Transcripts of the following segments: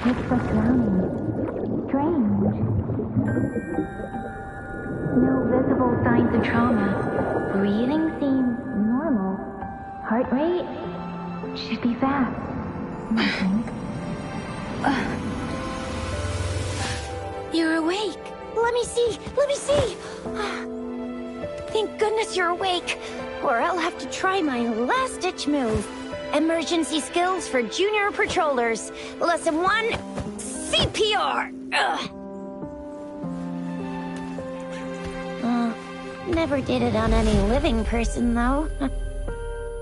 It's what's drowning. Strange. No visible signs of trauma. Breathing seems normal. Heart rate should be fast, I think. You're awake. Let me see. Let me see. Thank goodness you're awake, or I'll have to try my last-ditch move. Emergency skills for junior patrollers. Lesson 1, CPR. Never did it on any living person, though.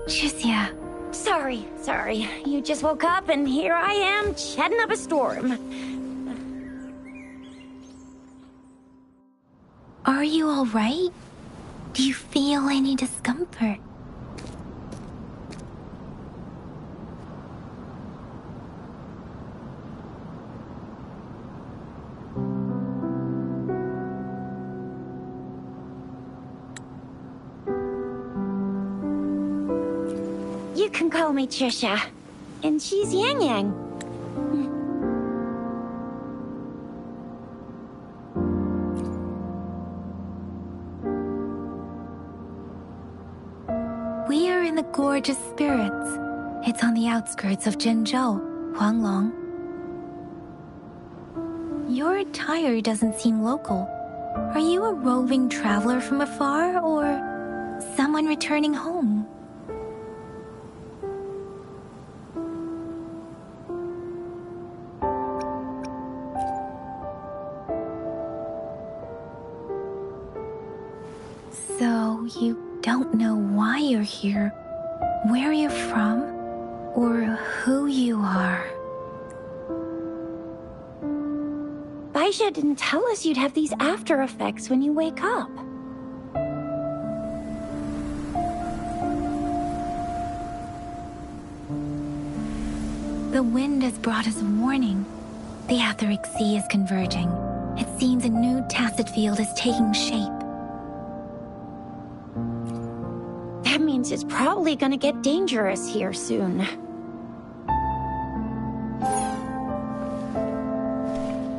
Jusia. Sorry. You just woke up, and here I am, chatting up a storm. Are you all right? Do you feel any discomfort? You can call me Trisha, and she's Yang Yang. We are in the Gorge of Spirits. It's on the outskirts of Zhenzhou, Huanglong. Your attire doesn't seem local. Are you a roving traveler from afar, or someone returning home? So you don't know why you're here, where you're from, or who you are. Baisha didn't tell us you'd have these after effects when you wake up. The wind has brought us a warning. The Etheric Sea is converging. It seems a new tacit field is taking shape. That means it's probably gonna get dangerous here soon.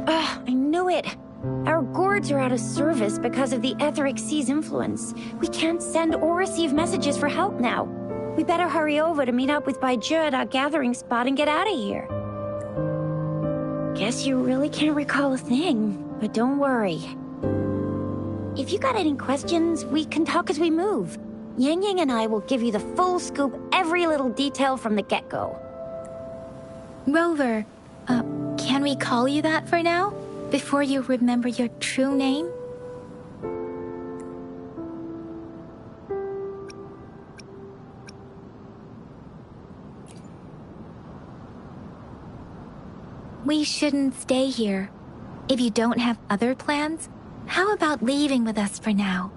I knew it. Our gourds are out of service because of the Etheric Sea's influence. We can't send or receive messages for help now. We better hurry over to meet up with Baiju at our gathering spot and get out of here. Guess you really can't recall a thing, but don't worry. If you got any questions, we can talk as we move. Yang Yang and I will give you the full scoop, every little detail from the get-go. Rover, can we call you that for now? Before you remember your true name? We shouldn't stay here. If you don't have other plans, how about leaving with us for now?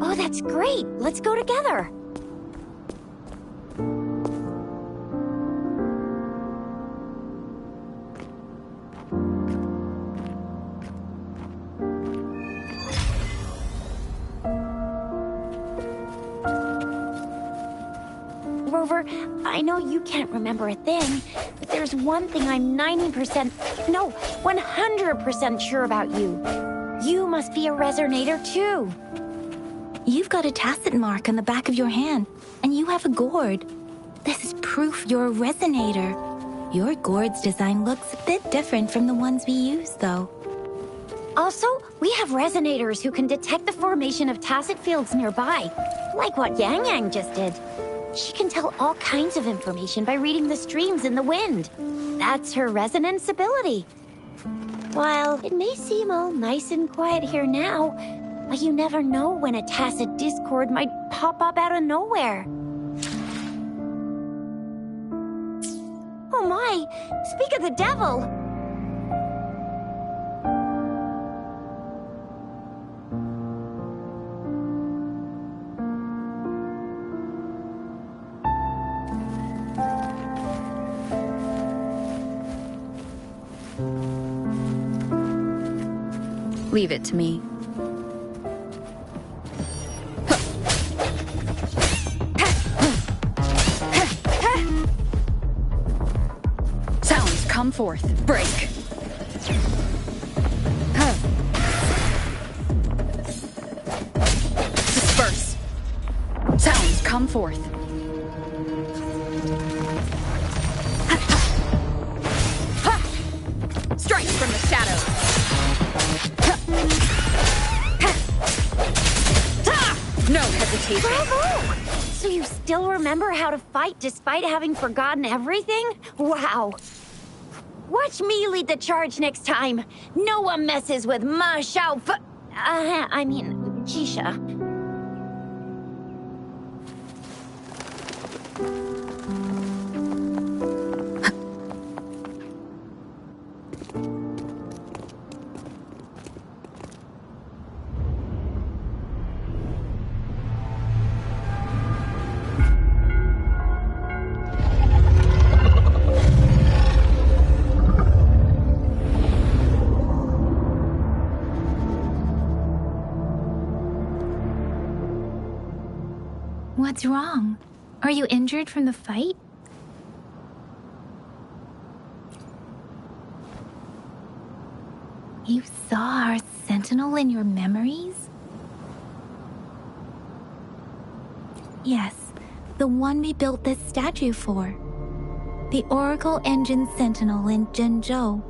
Oh, that's great. Let's go together. Rover, I know you can't remember a thing, but there's one thing I'm 100% sure about you. You must be a resonator too. You've got a tacit mark on the back of your hand, and you have a gourd. This is proof you're a resonator. Your gourd's design looks a bit different from the ones we use, though. Also, we have resonators who can detect the formation of tacit fields nearby, like what Yang Yang just did. She can tell all kinds of information by reading the streams in the wind. That's her resonance ability. While it may seem all nice and quiet here now, but you never know when a tacit discord might pop up out of nowhere. Oh my! Speak of the devil! Leave it to me. forth. Break. Disperse. Sounds come forth. Strike from the shadows. No hesitation. Bravo! So you still remember how to fight despite having forgotten everything? Wow. Watch me lead the charge next time. No one messes with Ma Xiao Fu... Jisha. What's wrong? Are you injured from the fight? You saw our sentinel in your memories? Yes, the one we built this statue for. The Oracle Engine Sentinel in Zhenzhou.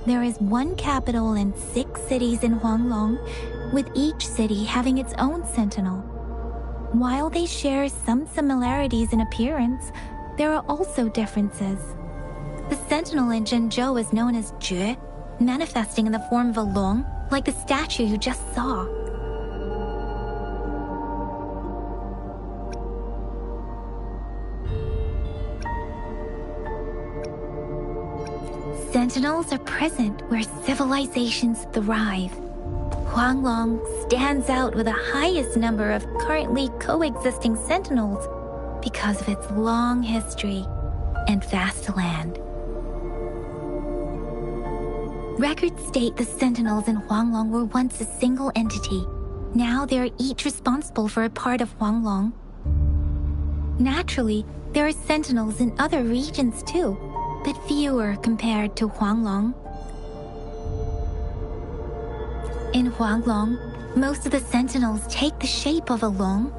There is one capital and 6 cities in Huanglong, with each city having its own sentinel. While they share some similarities in appearance, there are also differences. The sentinel in Zhenzhou is known as Jue, manifesting in the form of a long, like the statue you just saw. Sentinels are present where civilizations thrive. Huanglong stands out with the highest number of currently coexisting sentinels because of its long history and vast land. Records state the sentinels in Huanglong were once a single entity. Now they are each responsible for a part of Huanglong. Naturally, there are sentinels in other regions too, but fewer compared to Huanglong. In Huanglong, most of the sentinels take the shape of a long.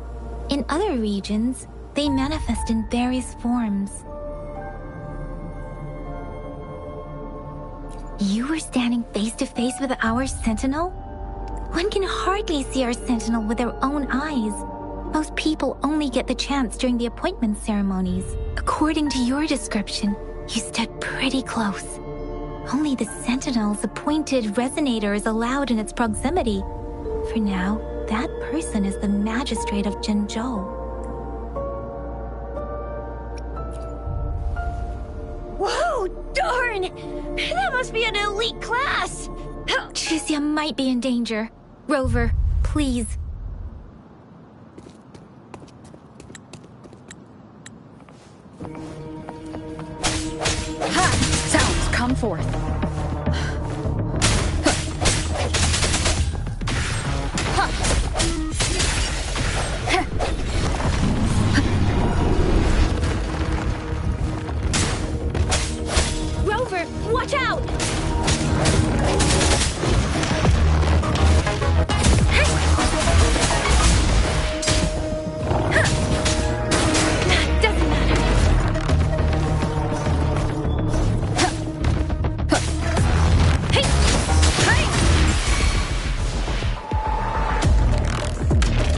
In other regions, they manifest in various forms. You were standing face to face with our sentinel? One can hardly see our sentinel with their own eyes. Most people only get the chance during the appointment ceremonies. According to your description, you stood pretty close. Only the sentinel's appointed resonator is allowed in its proximity. For now, that person is the magistrate of Zhenzhou. Whoa, darn! That must be an elite class! Chixia might be in danger. Rover, please. Ha! Sounds come forth. Rover, watch out! Doesn't matter.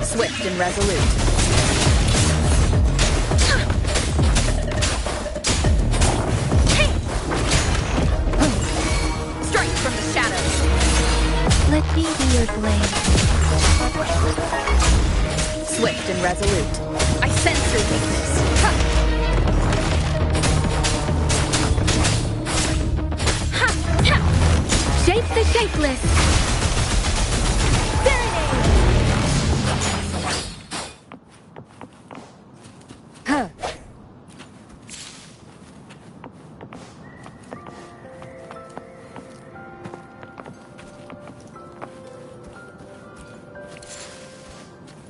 Swift and resolute. Strike from the shadows. Let me be your blade. Swift and resolute. I sense your weakness. Shape the shapeless.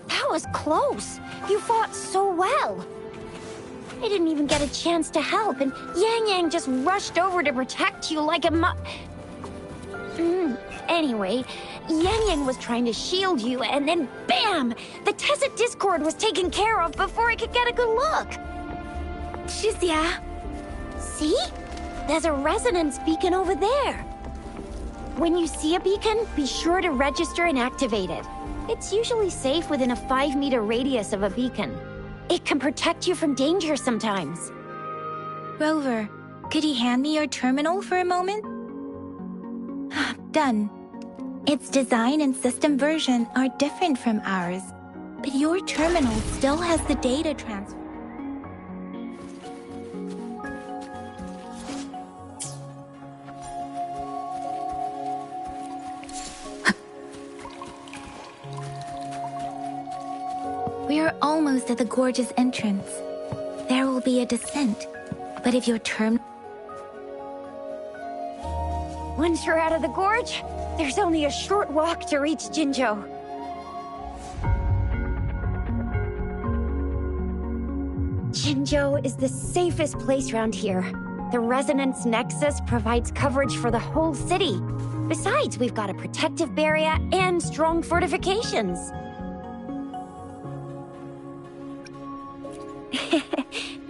That was close. You fought so well. I didn't even get a chance to help, and Yang Yang just rushed over to protect you like a Anyway, Yang Yang was trying to shield you, and then BAM! The Tesset Discord was taken care of before I could get a good look. Shizia. See? There's a resonance beacon over there. When you see a beacon, be sure to register and activate it. It's usually safe within a 5-meter radius of a beacon. It can protect you from danger sometimes. Rover, could you hand me your terminal for a moment? Done. Its design and system version are different from ours, but your terminal still has the data transfer. We are almost at the gorge's entrance. There will be a descent, but if your Once you're out of the gorge, there's only a short walk to reach Jinzhou. Jinzhou is the safest place around here. The Resonance Nexus provides coverage for the whole city. Besides, we've got a protective barrier and strong fortifications.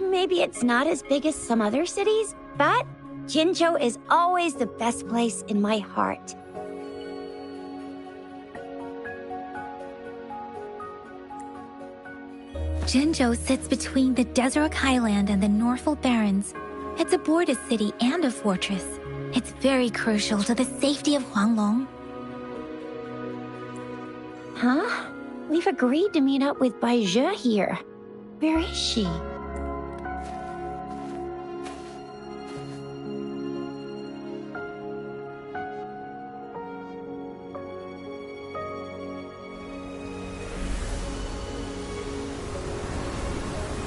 Maybe it's not as big as some other cities, but Jinzhou is always the best place in my heart. Jinzhou sits between the Desert Highland and the Northful Barrens. It's a border city and a fortress. It's very crucial to the safety of Huanglong. Huh? We've agreed to meet up with Bai Zhe here. Where is she?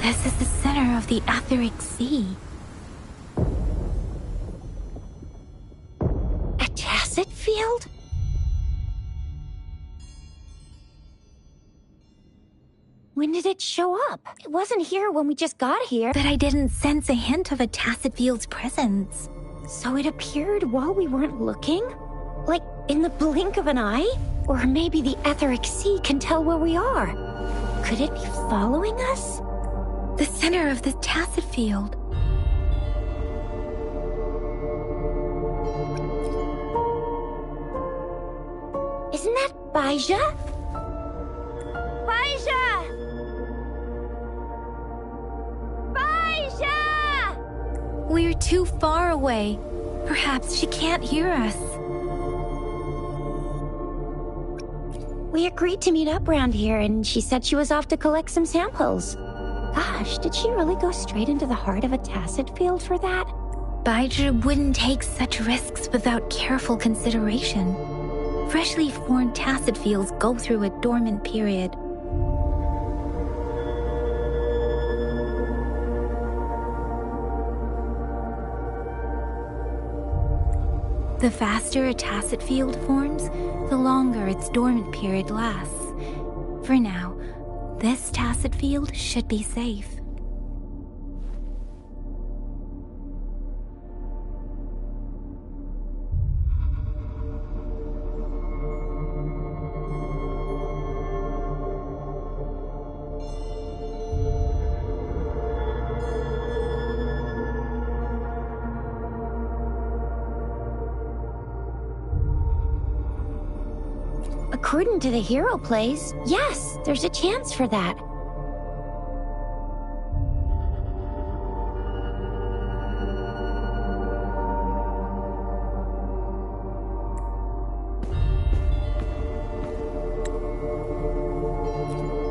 This is the center of the Etheric Sea. A Tacet field? When did it show up? It wasn't here when we just got here. But I didn't sense a hint of a Tacet field's presence. So it appeared while we weren't looking? Like in the blink of an eye? Or maybe the Etheric Sea can tell where we are. Could it be following us? The center of the Tacet field. Isn't that Bai Zhe? Bai Zhe! Bai Zhe! We're too far away. Perhaps she can't hear us. We agreed to meet up around here, and she said she was off to collect some samples. Gosh, did she really go straight into the heart of a Tacet field for that? Bai Zhe wouldn't take such risks without careful consideration. Freshly formed Tacet fields go through a dormant period. The faster a Tacet field forms, the longer its dormant period lasts. For now, this Tacet field should be safe. According to the hero plays, yes, there's a chance for that.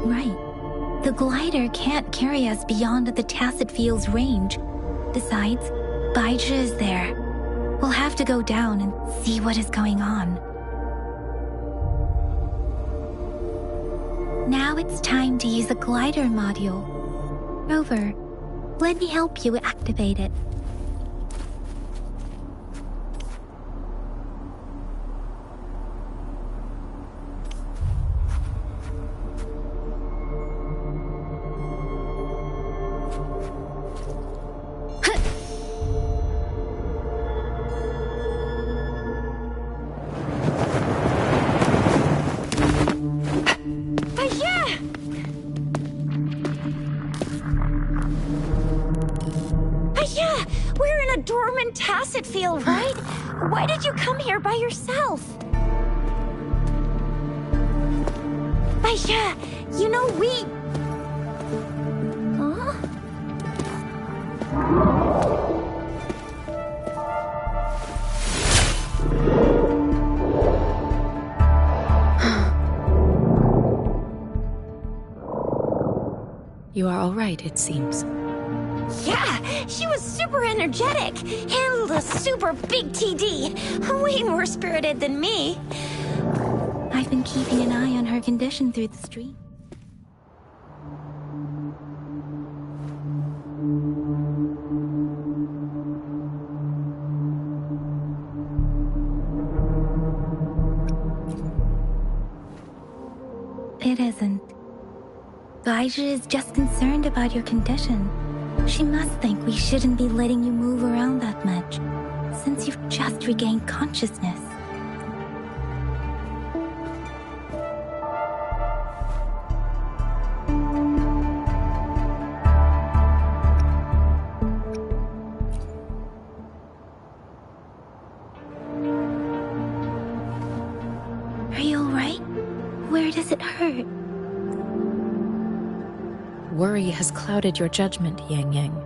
Right. The glider can't carry us beyond the Tacet field's range. Besides, Bai Zhe is there. We'll have to go down and see what is going on. Now it's time to use the glider module. Rover, let me help you activate it. Tacit Field, right? Why did you come here by yourself? Baisha, you know we... Huh? You are all right, it seems. Yeah, she was super energetic. Handled a super big TD. Way more spirited than me. I've been keeping an eye on her condition through the stream. It isn't. Gaija is just concerned about your condition. She must think we shouldn't be letting you move around that much, since you've just regained consciousness. Are you alright? Where does it hurt? Worry has clouded your judgment, Yang Yang.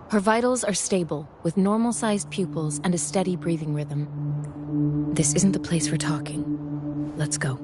Her vitals are stable, with normal-sized pupils and a steady breathing rhythm. This isn't the place for talking. Let's go.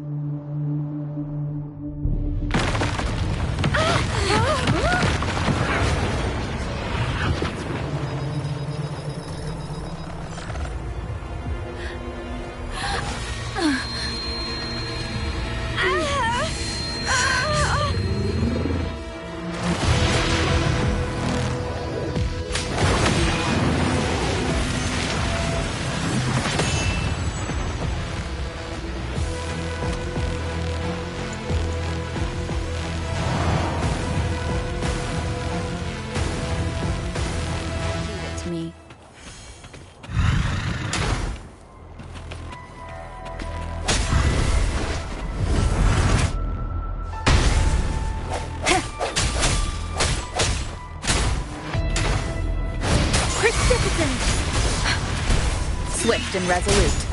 Swift and resolute.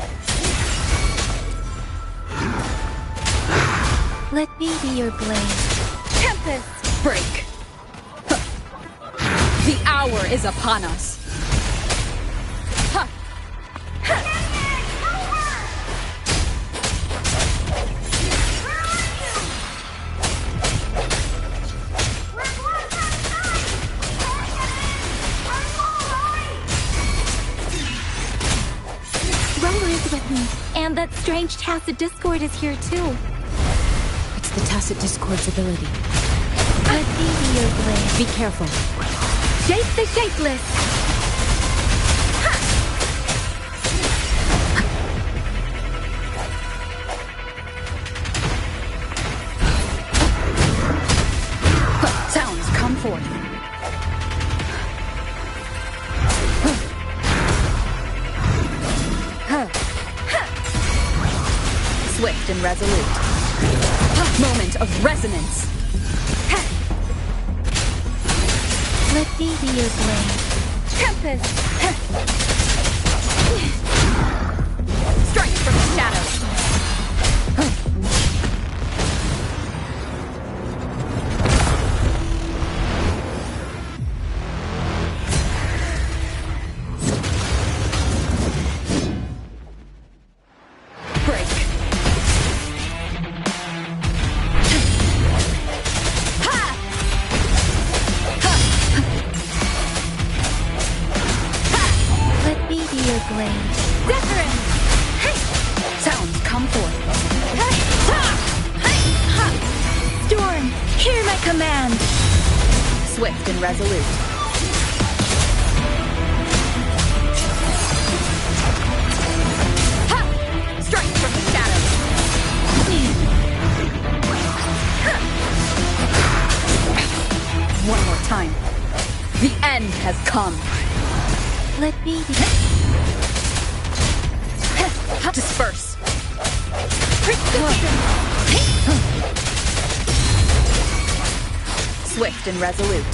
Let me be your blade. Tempest! Break! The hour is upon us. With me, and that strange Tacit Discord is here too. It's the Tacit Discord's ability. Let me be your blade. Be careful. Shape the shapeless! Sounds come forth. Swift and resolute. Moment of resonance. Let me be your blade. Tempest! Strike from the shadows. Swift and resolute. Ha! Strike from the shadows. One more time. The end has come. Let me be. Disperse. Swift and resolute.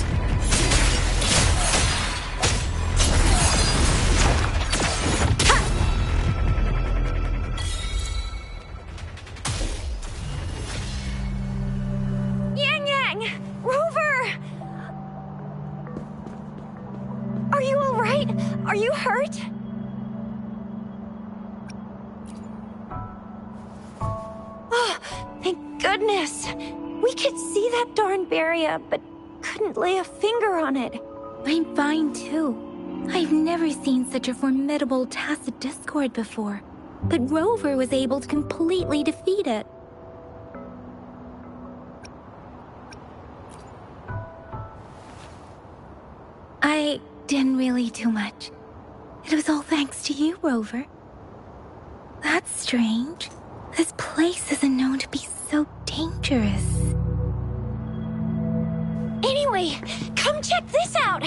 hurt? Oh, thank goodness. We could see that darn barrier, but couldn't lay a finger on it. I'm fine too. I've never seen such a formidable tacit discord before, but Rover was able to completely defeat it. I didn't really do much. It was all thanks to you, Rover. That's strange. This place isn't known to be so dangerous. Anyway, come check this out!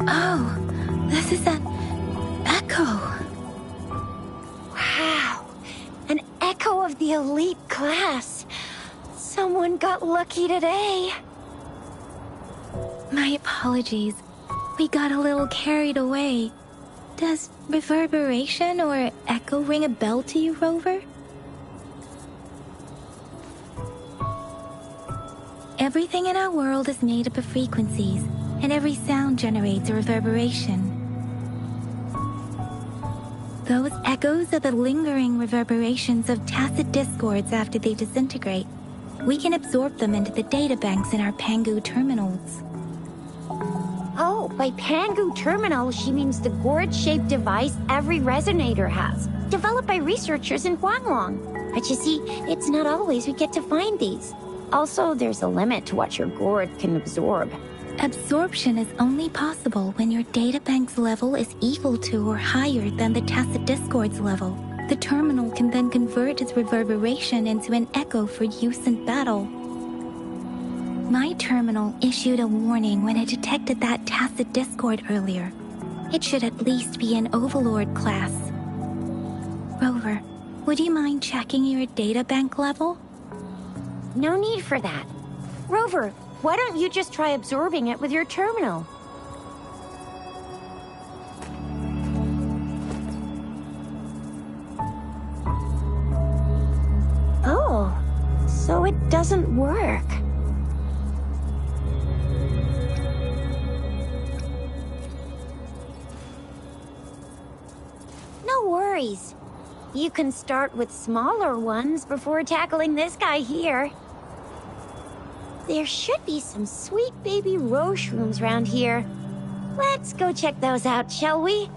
Oh, this is an echo. Wow, an echo of the elite class. Someone got lucky today. My apologies. We got a little carried away. Does reverberation or echo ring a bell to you, Rover? Everything in our world is made up of frequencies, and every sound generates a reverberation. Those echoes are the lingering reverberations of tacit discords after they disintegrate. We can absorb them into the databanks in our Pangu terminals. Oh, by Pangu terminal, she means the gourd-shaped device every resonator has, developed by researchers in Huanglong. But you see, it's not always we get to find these. Also, there's a limit to what your gourd can absorb. Absorption is only possible when your databank's level is equal to or higher than the tacit discord's level. The terminal can then convert its reverberation into an echo for use in battle. My terminal issued a warning when it detected that tacit discord earlier. It should at least be an Overlord class. Rover, would you mind checking your databank level? No need for that. Rover, why don't you just try absorbing it with your terminal? Oh, so it doesn't work. No worries. You can start with smaller ones before tackling this guy here. There should be some sweet baby roche rooms around here. Let's go check those out, shall we?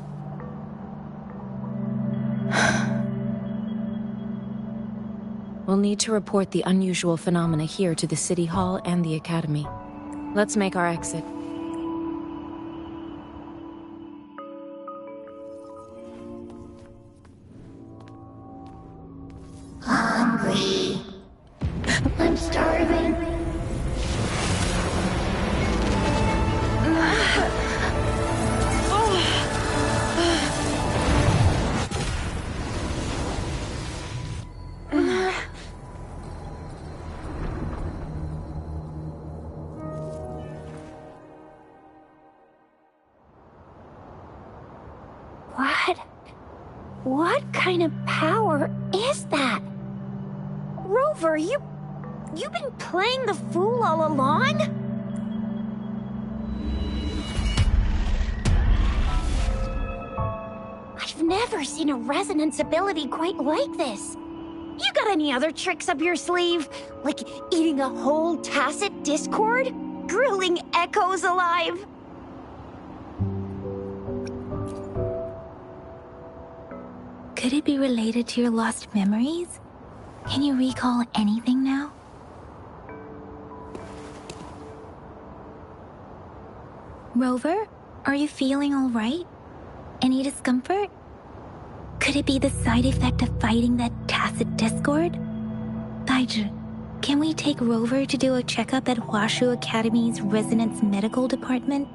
We'll need to report the unusual phenomena here to the City Hall and the Academy. Let's make our exit. Hungry. I'm starving. What kind of power is that? Rover, you've been playing the fool all along? I've never seen a resonance ability quite like this. You got any other tricks up your sleeve? Like eating a whole tacit discord? Grilling echoes alive? Could it be related to your lost memories? Can you recall anything now? Rover, are you feeling all right? Any discomfort? Could it be the side effect of fighting that tacit discord? Baizhi, can we take Rover to do a checkup at Huashu Academy's Resonance Medical Department?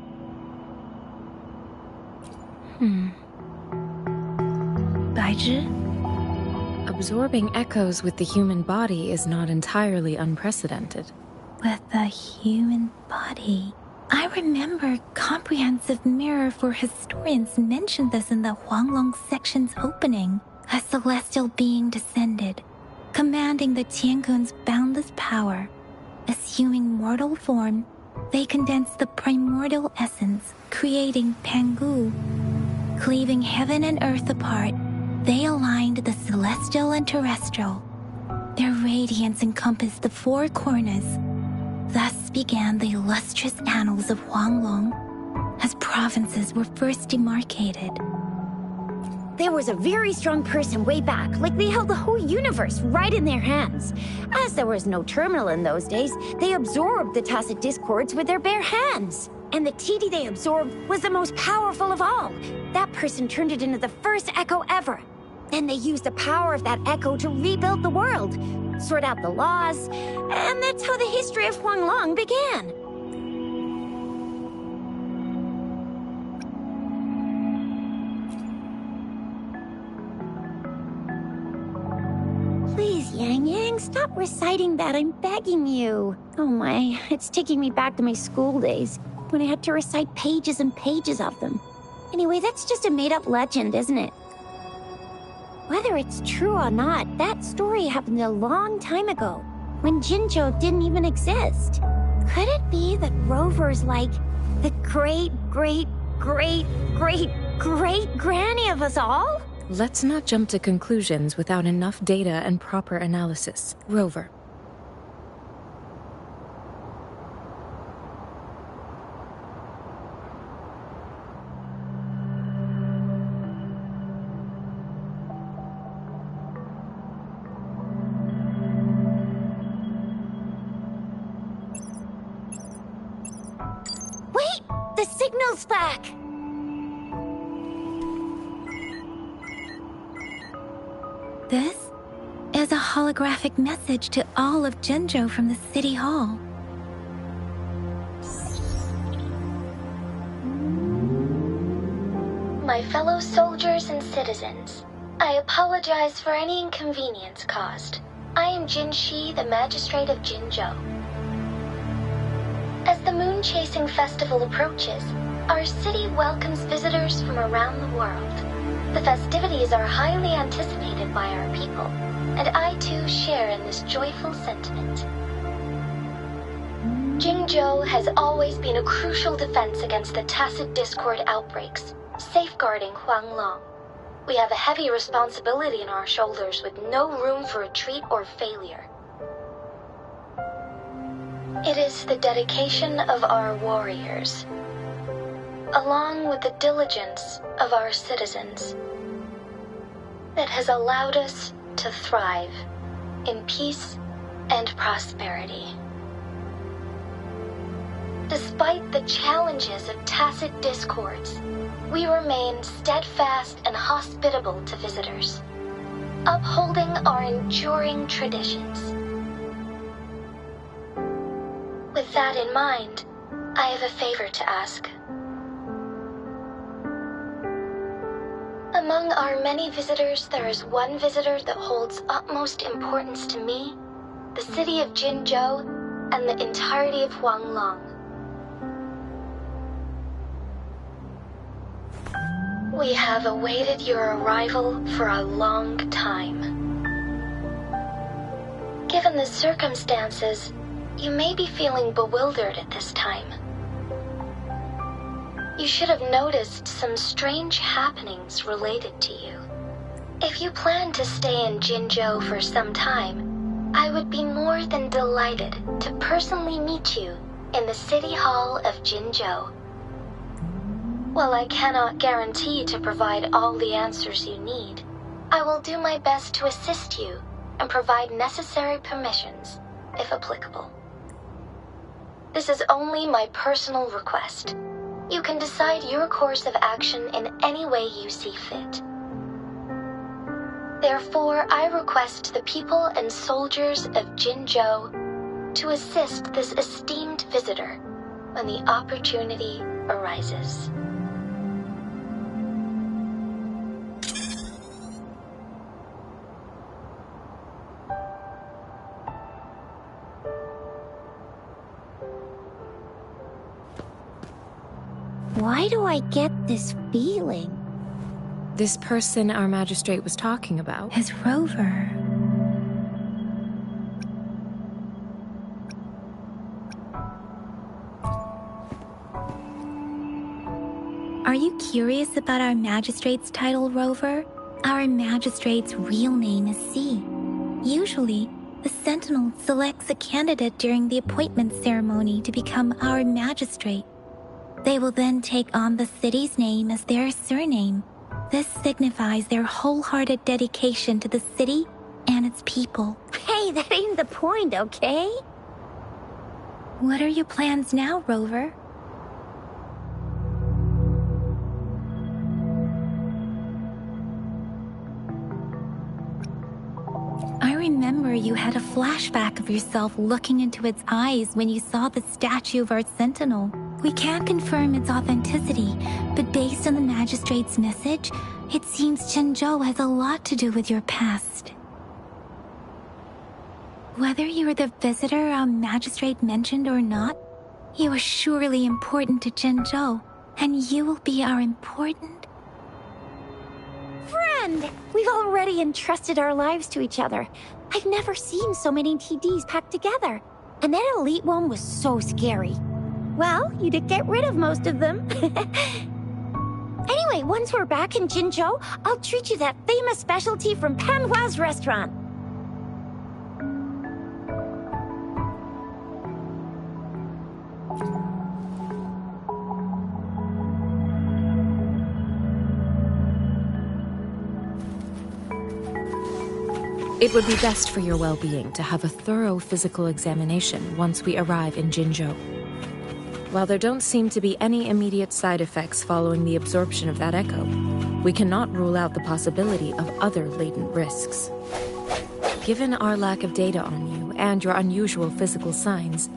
Baizhi? Absorbing echoes with the human body is not entirely unprecedented. With the human body. I remember Comprehensive Mirror for Historians mentioned this in the Huanglong section's opening. A celestial being descended. commanding the Tiankun's boundless power. Assuming mortal form, they condensed the primordial essence, creating Pangu. Cleaving heaven and earth apart, they aligned the celestial and terrestrial. Their radiance encompassed the four corners. Thus began the illustrious annals of Huanglong, as provinces were first demarcated. There was a very strong person way back, like they held the whole universe right in their hands. As there was no terminal in those days, they absorbed the tacit discords with their bare hands. And the TD they absorbed was the most powerful of all. That person turned it into the first echo ever. Then they used the power of that echo to rebuild the world, sort out the laws, and that's how the history of Huanglong began. Please, Yang Yang, stop reciting that. I'm begging you. Oh my, it's taking me back to my school days, when I had to recite pages and pages of them. Anyway, that's just a made-up legend, isn't it? Whether it's true or not, that story happened a long time ago, when Jinzhou didn't even exist. Could it be that Rover's like the great-great-great-great-great-granny of us all? Let's not jump to conclusions without enough data and proper analysis. Rover. Wait! The signal's back! This is a holographic message to all of Jinzhou from the City Hall. My fellow soldiers and citizens, I apologize for any inconvenience caused. I am Jin Shi, the Magistrate of Jinzhou. As the Moon-Chasing Festival approaches, our city welcomes visitors from around the world. The festivities are highly anticipated by our people, and I too share in this joyful sentiment. Jinzhou has always been a crucial defense against the tacit discord outbreaks, safeguarding Huanglong. We have a heavy responsibility on our shoulders with no room for retreat or failure. It is the dedication of our warriors, along with the diligence of our citizens, that has allowed us to thrive in peace and prosperity. Despite the challenges of tacit discords, we remain steadfast and hospitable to visitors, upholding our enduring traditions. With that in mind, I have a favor to ask. Among our many visitors, there is one visitor that holds utmost importance to me, the city of Jinzhou, and the entirety of Huanglong. We have awaited your arrival for a long time. Given the circumstances, you may be feeling bewildered at this time. You should have noticed some strange happenings related to you. If you plan to stay in Jinzhou for some time, I would be more than delighted to personally meet you in the City Hall of Jinzhou. While I cannot guarantee to provide all the answers you need, I will do my best to assist you and provide necessary permissions, if applicable. This is only my personal request. You can decide your course of action in any way you see fit. Therefore, I request the people and soldiers of Jinzhou to assist this esteemed visitor when the opportunity arises. Why do I get this feeling? This person our magistrate was talking about. Is Rover. Are you curious about our magistrate's title, Rover? Our magistrate's real name is C. Usually, the Sentinel selects a candidate during the appointment ceremony to become our magistrate. They will then take on the city's name as their surname. This signifies their wholehearted dedication to the city and its people. Hey, that ain't the point, okay? What are your plans now, Rover? I remember you had a flashback of yourself looking into its eyes when you saw the statue of our Sentinel. We can't confirm its authenticity, but based on the Magistrate's message, it seems Zhenzhou has a lot to do with your past. Whether you are the visitor our Magistrate mentioned or not, you are surely important to Zhenzhou, and you will be our important friend! We've already entrusted our lives to each other. I've never seen so many TDs packed together. And that elite one was so scary. Well, you did get rid of most of them. Anyway, once we're back in Jinzhou, I'll treat you that famous specialty from Panhua's restaurant. It would be best for your well-being to have a thorough physical examination once we arrive in Jinzhou. While there don't seem to be any immediate side effects following the absorption of that echo, we cannot rule out the possibility of other latent risks. Given our lack of data on you and your unusual physical signs,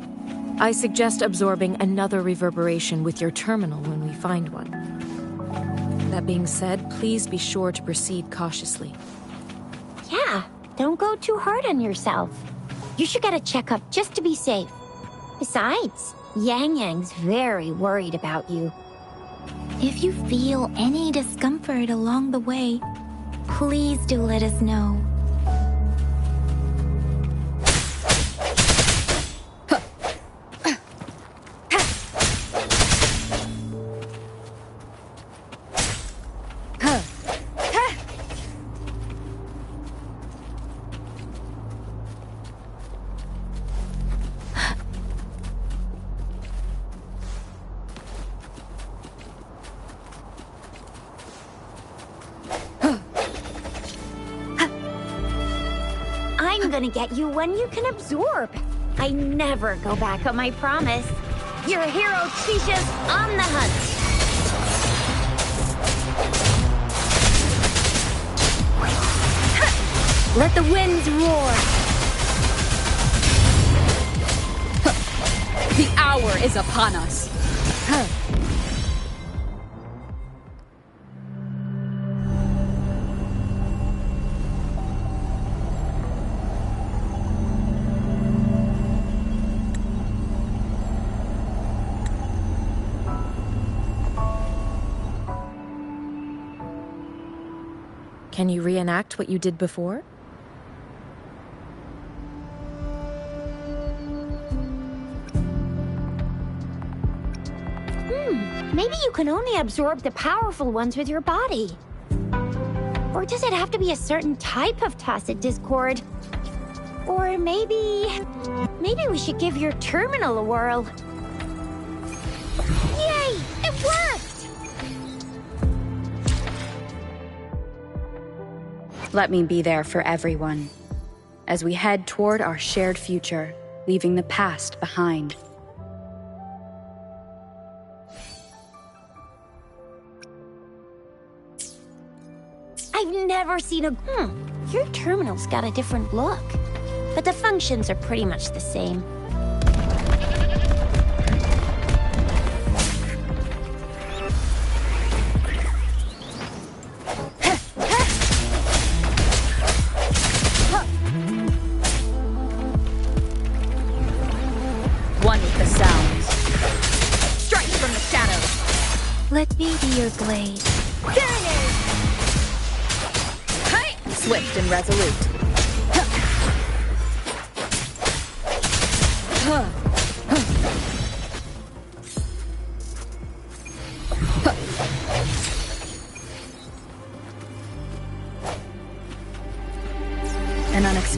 I suggest absorbing another reverberation with your terminal when we find one. That being said, please be sure to proceed cautiously. Yeah, don't go too hard on yourself. You should get a checkup just to be safe. Besides, Yang Yang's very worried about you. If you feel any discomfort along the way, please do let us know. I'm gonna get you one you can absorb. I never go back on my promise. Your hero Tisha's on the hunt. Let the winds roar. The hour is upon us. Can you reenact what you did before? Maybe you can only absorb the powerful ones with your body. Or does it have to be a certain type of tacit discord? Or maybe we should give your terminal a whirl. Yay! It worked! Let me be there for everyone, as we head toward our shared future, leaving the past behind. I've never seen a... Your terminal's got a different look. But the functions are pretty much the same. One with the sounds. Strike from the shadows. Let me be your blade. There it is! Swift and resolute.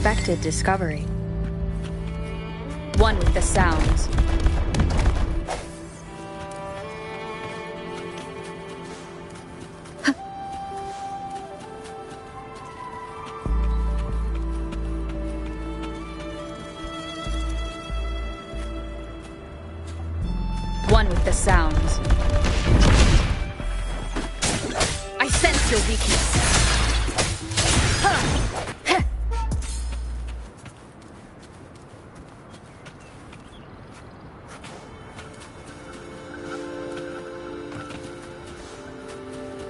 unexpected discovery. One with the sounds. One with the sounds. I sense your weakness.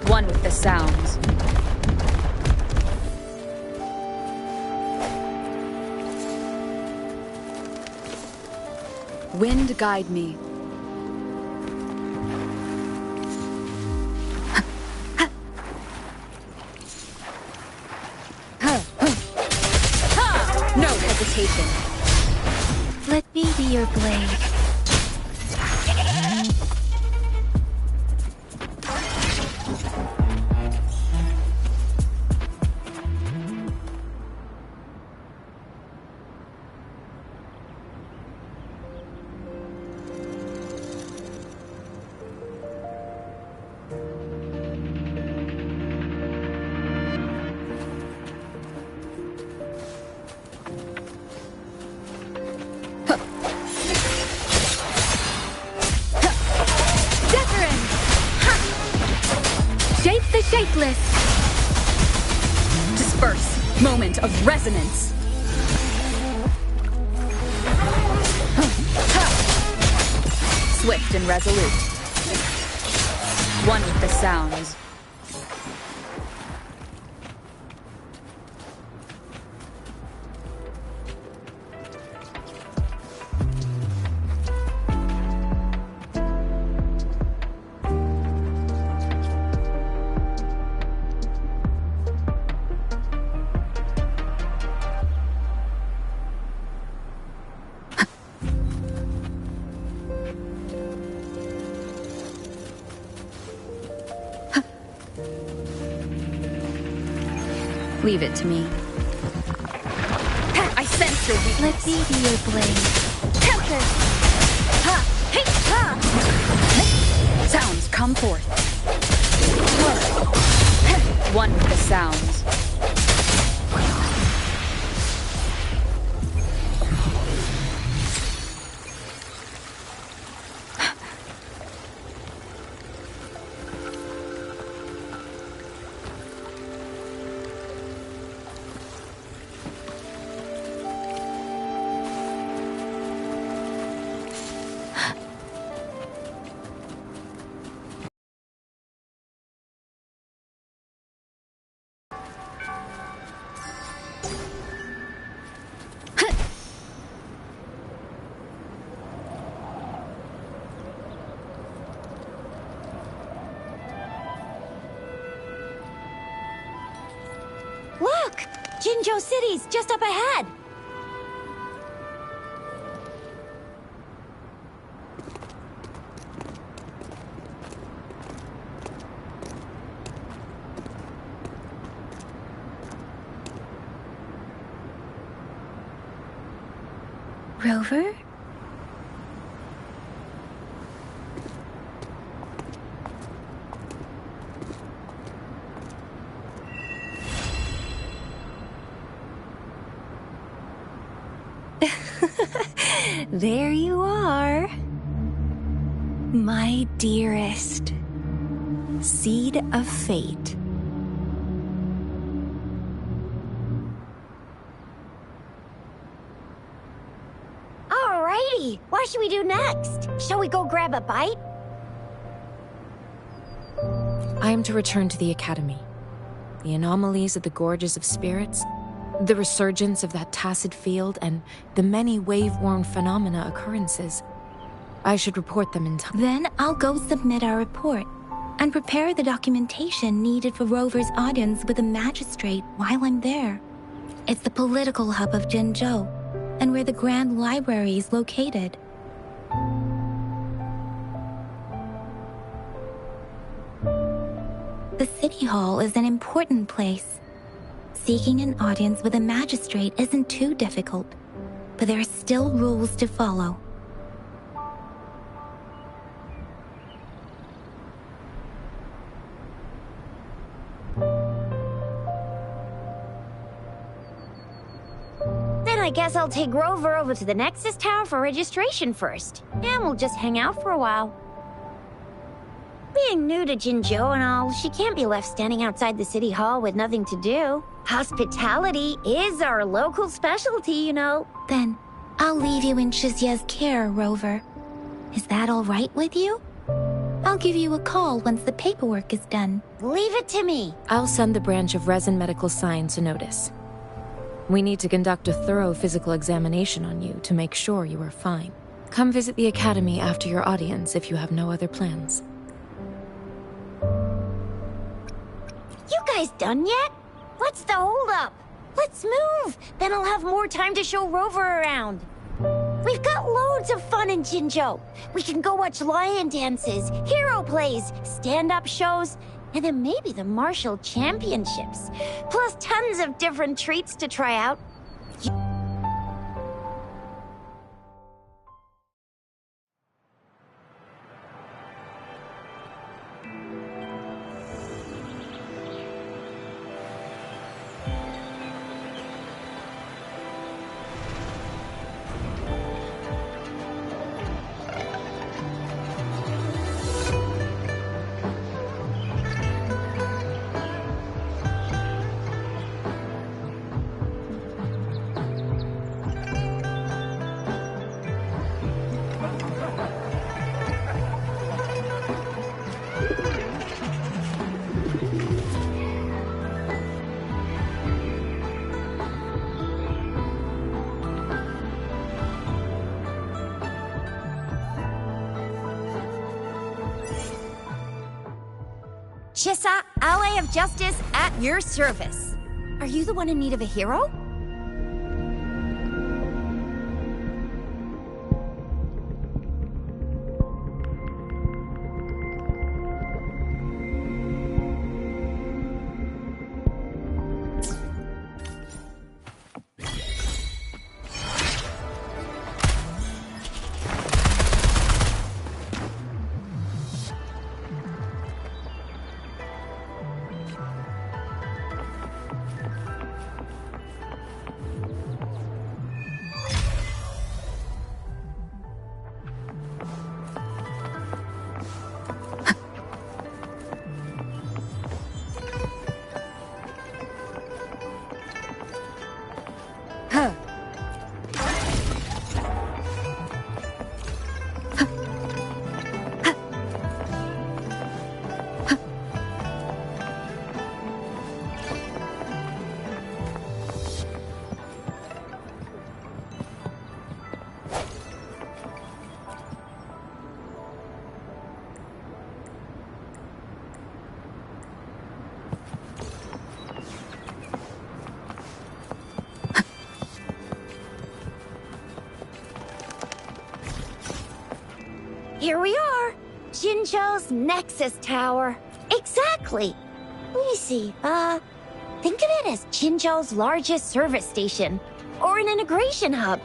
One with the sounds. Wind guide me. No hesitation. Let me be your blade. Shape the shapeless! Disperse! Moment of resonance! Swift and resolute. One with the sounds. Leave it to me. I sense your weakness. Let me be your blade. Tempest! Ha! Hey! Ha! Sounds come forth. One with the sounds. Look! Jinzhou City's just up ahead! Rover? There you are. My dearest. Seed of fate. Alrighty, what should we do next? Shall we go grab a bite? I am to return to the Academy. The anomalies of the Gorges of Spirits, the resurgence of that tacit field, and the many wave-worn phenomena occurrences. I should report them in time. Then I'll go submit our report and prepare the documentation needed for Rover's audience with the magistrate while I'm there. It's the political hub of Jinzhou, and where the Grand Library is located. The City Hall is an important place. Seeking an audience with a magistrate isn't too difficult, but there are still rules to follow. Then I guess I'll take Rover over to the Nexus Tower for registration first, and we'll just hang out for a while. Being new to Jinzhou and all, she can't be left standing outside the city hall with nothing to do. Hospitality is our local specialty, you know. Then, I'll leave you in Shizye's care, Rover. Is that all right with you? I'll give you a call once the paperwork is done. Leave it to me. I'll send the branch of Resin Medical Science a notice. We need to conduct a thorough physical examination on you to make sure you are fine. Come visit the academy after your audience if you have no other plans. You guys done yet? What's the holdup? Let's move! Then I'll have more time to show Rover around. We've got loads of fun in Jinzhou. We can go watch lion dances, hero plays, stand-up shows, and then maybe the martial championships. Plus tons of different treats to try out. Chissa, Ally of Justice, at your service. Are you the one in need of a hero? Here we are, Jinzhou's Nexus Tower. Exactly. Let me see, think of it as Jinzhou's largest service station, or an integration hub.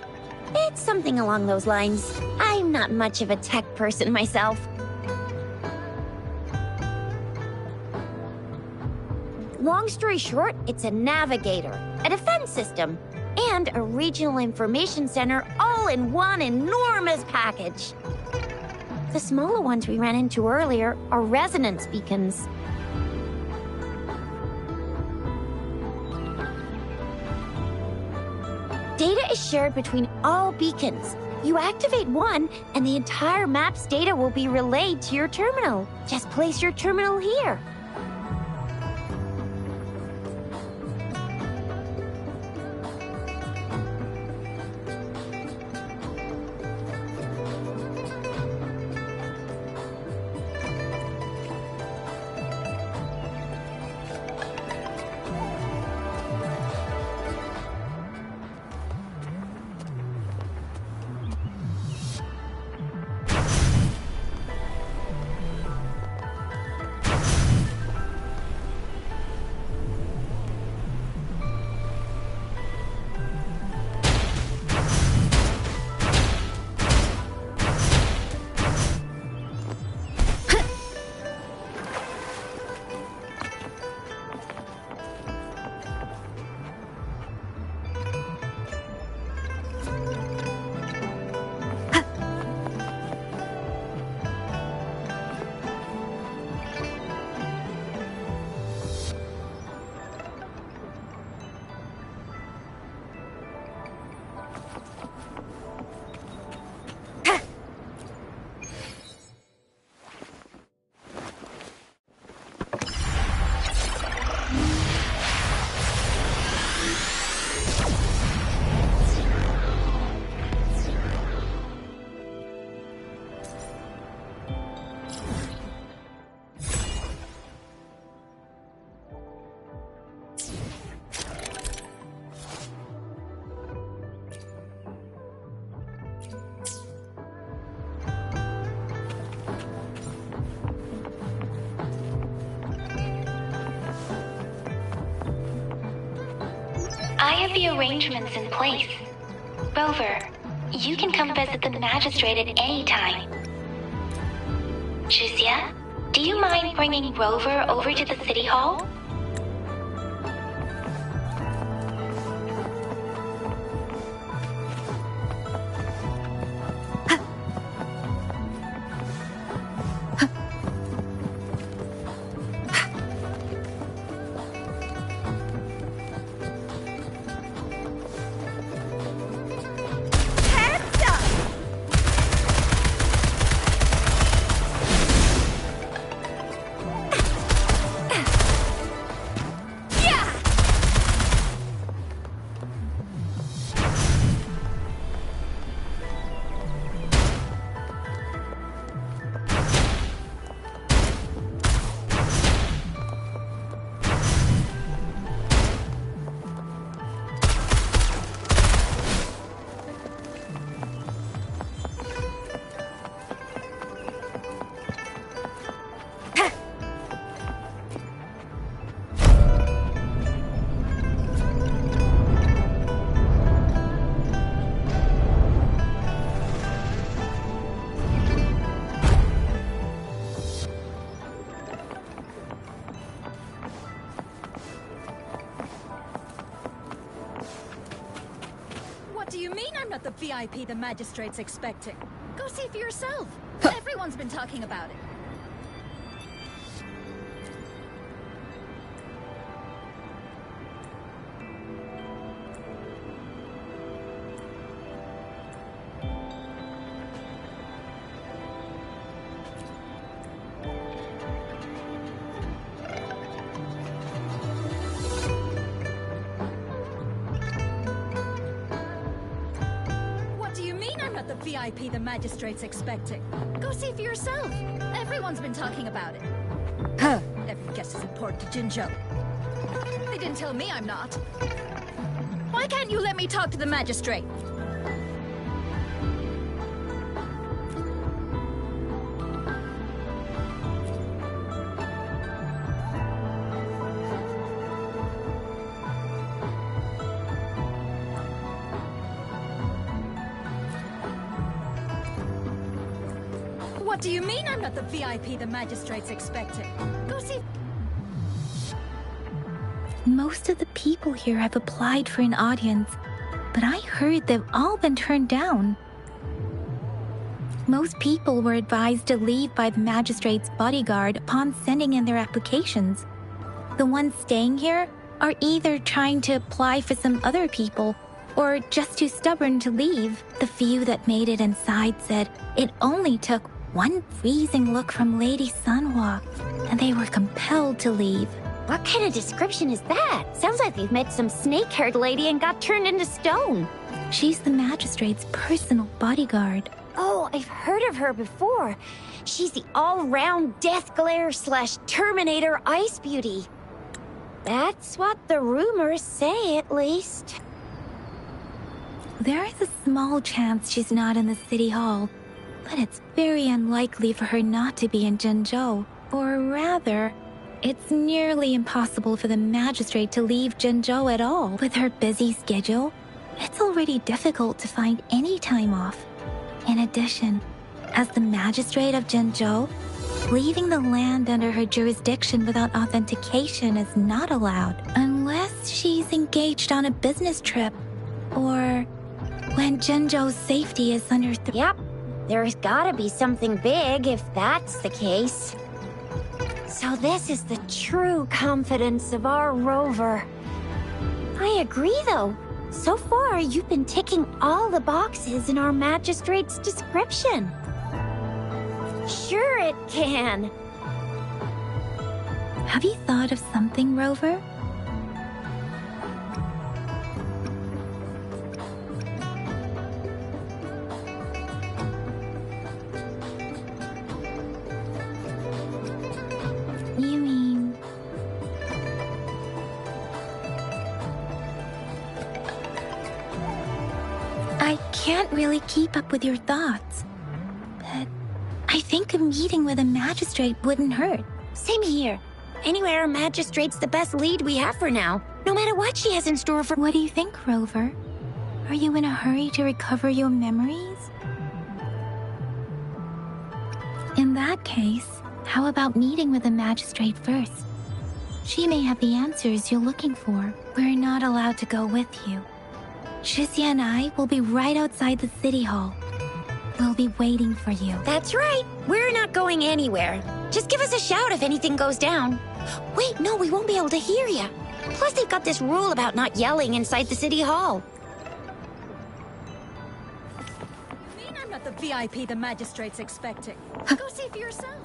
It's something along those lines. I'm not much of a tech person myself. Long story short, it's a navigator, a defense system, and a regional information center all in one enormous package. The smaller ones we ran into earlier are resonance beacons. Data is shared between all beacons. You activate one, and the entire map's data will be relayed to your terminal. Just place your terminal here. have the arrangements in place. Rover, you can come visit the magistrate at any time. Juzia, do you mind bringing Rover over to the city hall? What do you mean I'm not the VIP the magistrate's expecting? Go see for yourself. Everyone's been talking about it. The VIP the magistrate's expecting. Go see for yourself. Everyone's been talking about it. Huh. Every guest is important to Jinzhou. They didn't tell me I'm not. Why can't you let me talk to the magistrate? What do you mean I'm not the VIP the magistrate's expecting? Go see... Most of the people here have applied for an audience, but I heard they've all been turned down. Most people were advised to leave by the magistrate's bodyguard upon sending in their applications. The ones staying here are either trying to apply for some other people or just too stubborn to leave. The few that made it inside said it only took one freezing look from Lady Sanhua, and they were compelled to leave. What kind of description is that? Sounds like they've met some snake-haired lady and got turned into stone. She's the magistrate's personal bodyguard. Oh, I've heard of her before. She's the all-round Death Glare / Terminator Ice Beauty. That's what the rumors say, at least. There is a small chance she's not in the city hall, but it's very unlikely for her not to be in Jinzhou. Or rather, it's nearly impossible for the magistrate to leave Jinzhou at all. With her busy schedule, it's already difficult to find any time off. In addition, as the magistrate of Jinzhou, leaving the land under her jurisdiction without authentication is not allowed, unless she's engaged on a business trip, or when Jinzhou's safety is under threat. Yep. There's gotta be something big if that's the case. So this is the true confidence of our Rover. I agree, though. So far, you've been ticking all the boxes in our magistrate's description. Sure it can. Have you thought of something, Rover? You mean... I can't really keep up with your thoughts, but I think a meeting with a magistrate wouldn't hurt. Same here. Anywhere a magistrate's the best lead we have for now. no matter what she has in store for— What do you think, Rover? Are you in a hurry to recover your memories? In that case, how about meeting with the magistrate first? She may have the answers you're looking for. We're not allowed to go with you. Shizia and I will be right outside the city hall. We'll be waiting for you. That's right. We're not going anywhere. Just give us a shout if anything goes down. Wait, no, we won't be able to hear you. Plus, they've got this rule about not yelling inside the city hall. Mean I'm not the VIP the magistrate's expecting. Go see for yourself.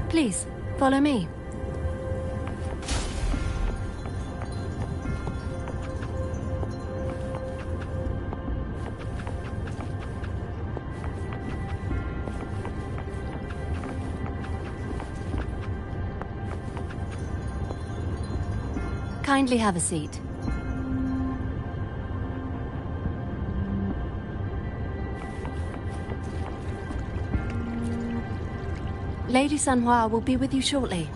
Please, follow me. Kindly have a seat. Lady Sanhua will be with you shortly.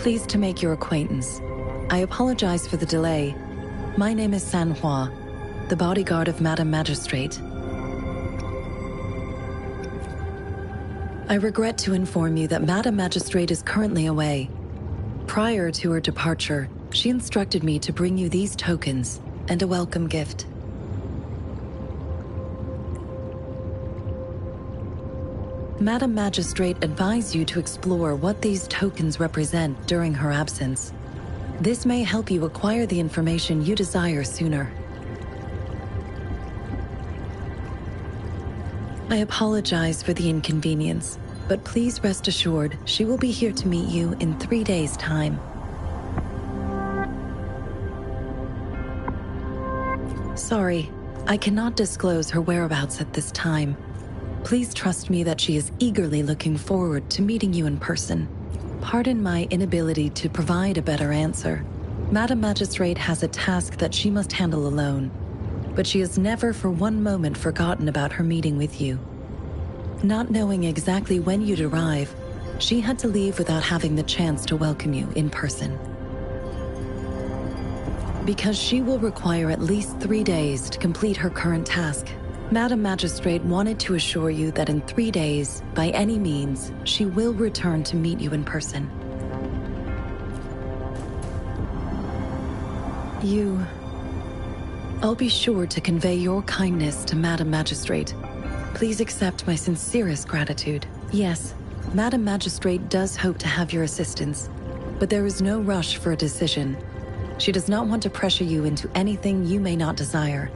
Pleased to make your acquaintance. I apologize for the delay. My name is Sanhua, the bodyguard of Madam Magistrate. I regret to inform you that Madam Magistrate is currently away. Prior to her departure, she instructed me to bring you these tokens and a welcome gift. Madam Magistrate advised you to explore what these tokens represent during her absence. This may help you acquire the information you desire sooner. I apologize for the inconvenience, but please rest assured she will be here to meet you in 3 days' time. Sorry, I cannot disclose her whereabouts at this time. Please trust me that she is eagerly looking forward to meeting you in person. Pardon my inability to provide a better answer. Madam Magistrate has a task that she must handle alone, but she has never for one moment forgotten about her meeting with you. Not knowing exactly when you'd arrive, she had to leave without having the chance to welcome you in person. Because she will require at least 3 days to complete her current task, Madam Magistrate wanted to assure you that in 3 days, by any means, she will return to meet you in person. I'll be sure to convey your kindness to Madam Magistrate. Please accept my sincerest gratitude. Yes, Madam Magistrate does hope to have your assistance, but there is no rush for a decision. She does not want to pressure you into anything you may not desire.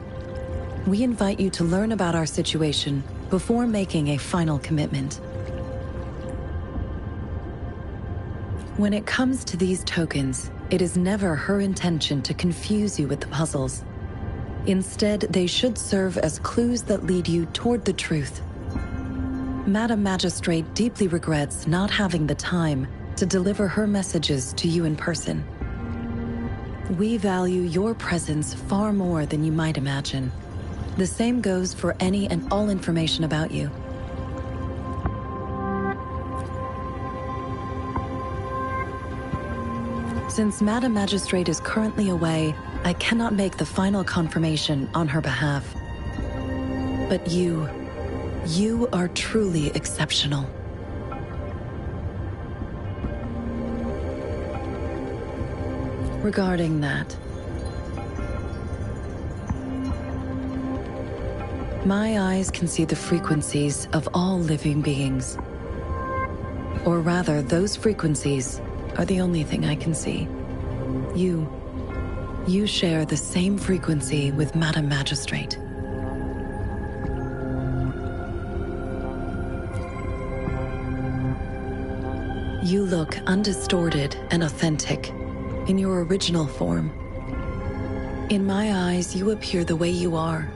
We invite you to learn about our situation before making a final commitment. When it comes to these tokens, it is never her intention to confuse you with the puzzles. Instead, they should serve as clues that lead you toward the truth. Madam Magistrate deeply regrets not having the time to deliver her messages to you in person. We value your presence far more than you might imagine. The same goes for any and all information about you. Since Madam Magistrate is currently away, I cannot make the final confirmation on her behalf. But you are truly exceptional. Regarding that, my eyes can see the frequencies of all living beings. Or rather, those frequencies are the only thing I can see. You share the same frequency with Madam Magistrate. You look undistorted and authentic in your original form. In my eyes, you appear the way you are.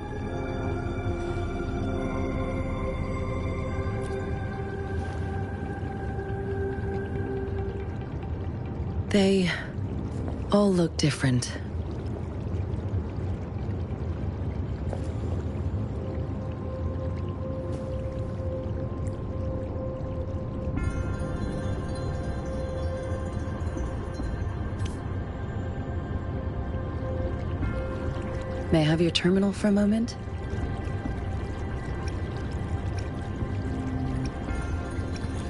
They all look different. May I have your terminal for a moment?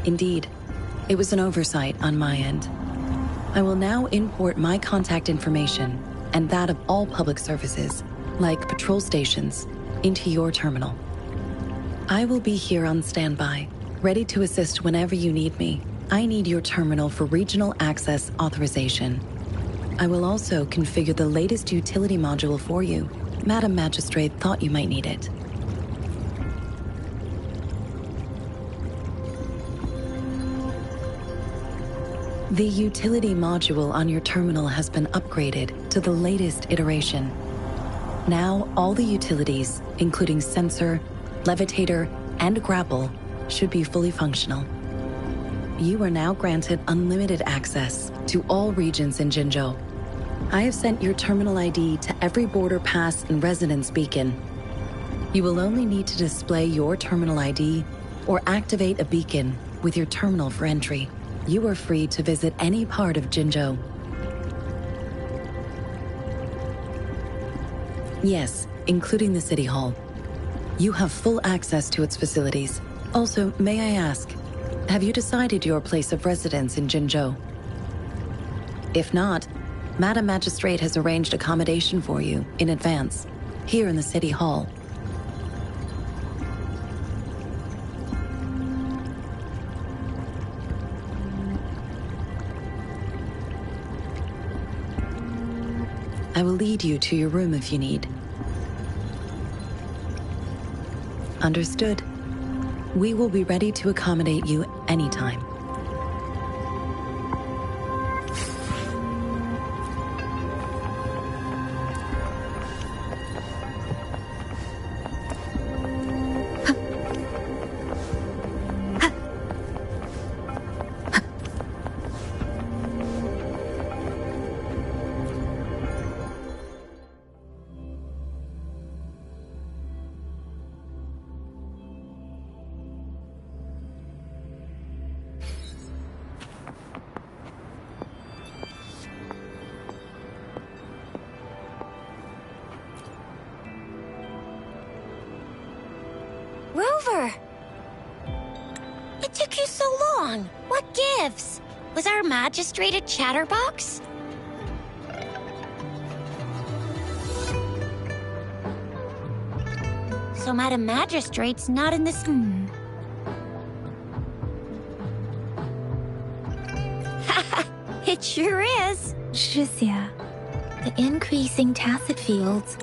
Indeed, it was an oversight on my end. I will now import my contact information and that of all public services, like patrol stations, into your terminal. I will be here on standby, ready to assist whenever you need me. I need your terminal for regional access authorization. I will also configure the latest utility module for you. Madam Magistrate thought you might need it. The utility module on your terminal has been upgraded to the latest iteration. Now, all the utilities, including sensor, levitator, and grapple, should be fully functional. You are now granted unlimited access to all regions in Jinzhou. I have sent your terminal ID to every border pass and residence beacon. You will only need to display your terminal ID or activate a beacon with your terminal for entry. You are free to visit any part of Jinzhou. Yes, including the City Hall. You have full access to its facilities. Also, may I ask, have you decided your place of residence in Jinzhou? If not, Madam Magistrate has arranged accommodation for you in advance, here in the City Hall. I will lead you to your room if you need. Understood. We will be ready to accommodate you anytime. Rover! It took you so long. What gives? Was our magistrate a chatterbox? So Madam Magistrate's not in this... It sure is. Shixia, the increasing tacit fields,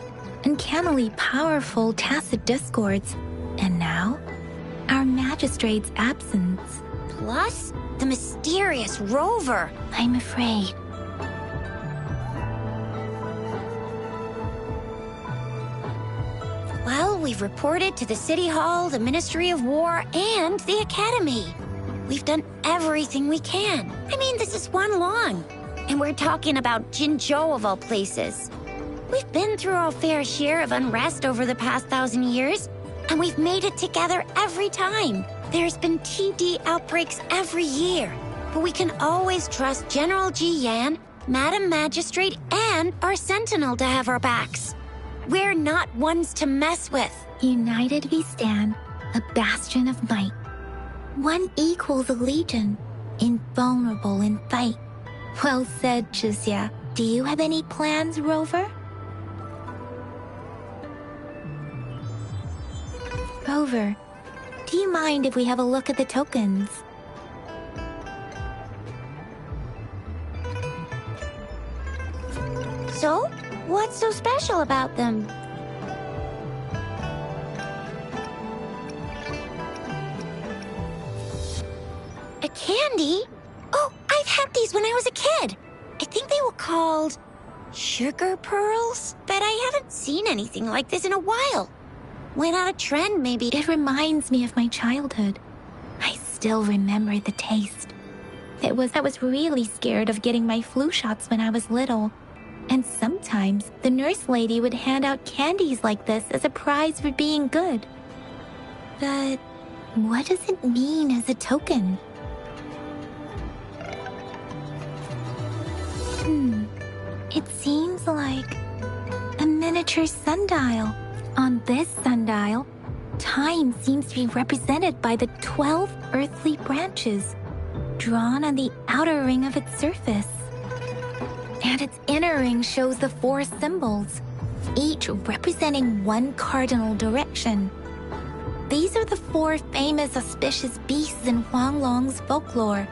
uncannily powerful tacit discords, and now, our magistrate's absence. Plus, The mysterious rover. I'm afraid. Well, we've reported to the City Hall, the Ministry of War, and the Academy. We've done everything we can. I mean, this is one long. And we're talking about Jinzhou of all places. We've been through our fair share of unrest over the past 1,000 years, and we've made it together every time. There's been TD outbreaks every year, but we can always trust General Ji Yan, Madam Magistrate, and our Sentinel to have our backs. We're not ones to mess with. United we stand, a bastion of might. One equals a legion, invulnerable in fight. Well said, Chixia. Do you have any plans, Rover? Rover, do you mind if we have a look at the tokens? So, what's so special about them? A candy? Oh, I've had these when I was a kid. I think they were called sugar pearls, but I haven't seen anything like this in a while. Went out of trend, maybe. It reminds me of my childhood. I still remember the taste. I was really scared of getting my flu shots when I was little. And sometimes the nurse lady would hand out candies like this as a prize for being good. But what does it mean as a token? It seems like a miniature sundial. On this sundial, time seems to be represented by the 12 earthly branches, drawn on the outer ring of its surface. And its inner ring shows the 4 symbols, each representing one cardinal direction. These are the 4 famous auspicious beasts in Huanglong's folklore.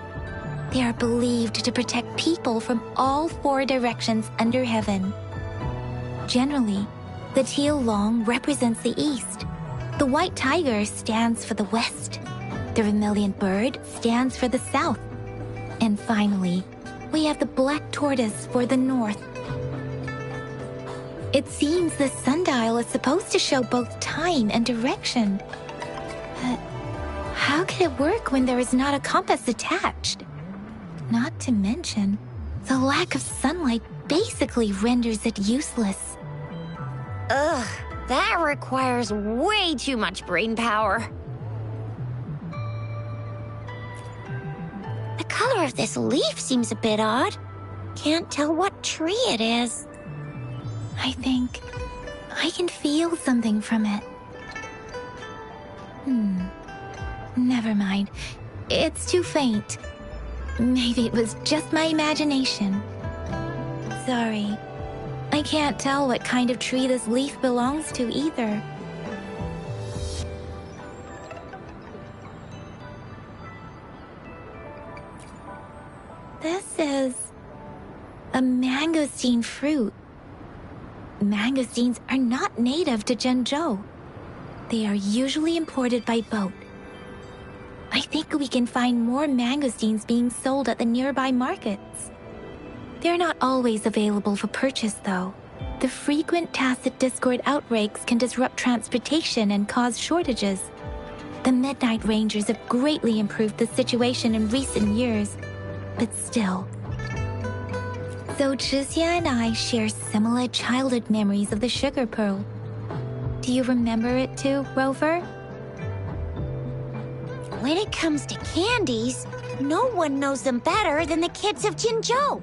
They are believed to protect people from all 4 directions under heaven. Generally, the teal long represents the east. The white tiger stands for the west. The vermilion bird stands for the south. And finally, we have the black tortoise for the north. It seems the sundial is supposed to show both time and direction. But how can it work when there is not a compass attached? Not to mention, the lack of sunlight basically renders it useless. Ugh, that requires way too much brain power. The color of this leaf seems a bit odd. Can't tell what tree it is. I think I can feel something from it. Never mind. It's too faint. Maybe it was just my imagination. Sorry. I can't tell what kind of tree this leaf belongs to either. This is a mangosteen fruit. Mangosteens are not native to Zhenzhou. They are usually imported by boat. I think we can find more mangosteens being sold at the nearby markets. They're not always available for purchase, though. The frequent tacit discord outbreaks can disrupt transportation and cause shortages. The Midnight Rangers have greatly improved the situation in recent years, but still. So Chixia and I share similar childhood memories of the sugar pearl. Do you remember it too, Rover? When it comes to candies, no one knows them better than the kids of Jinzhou.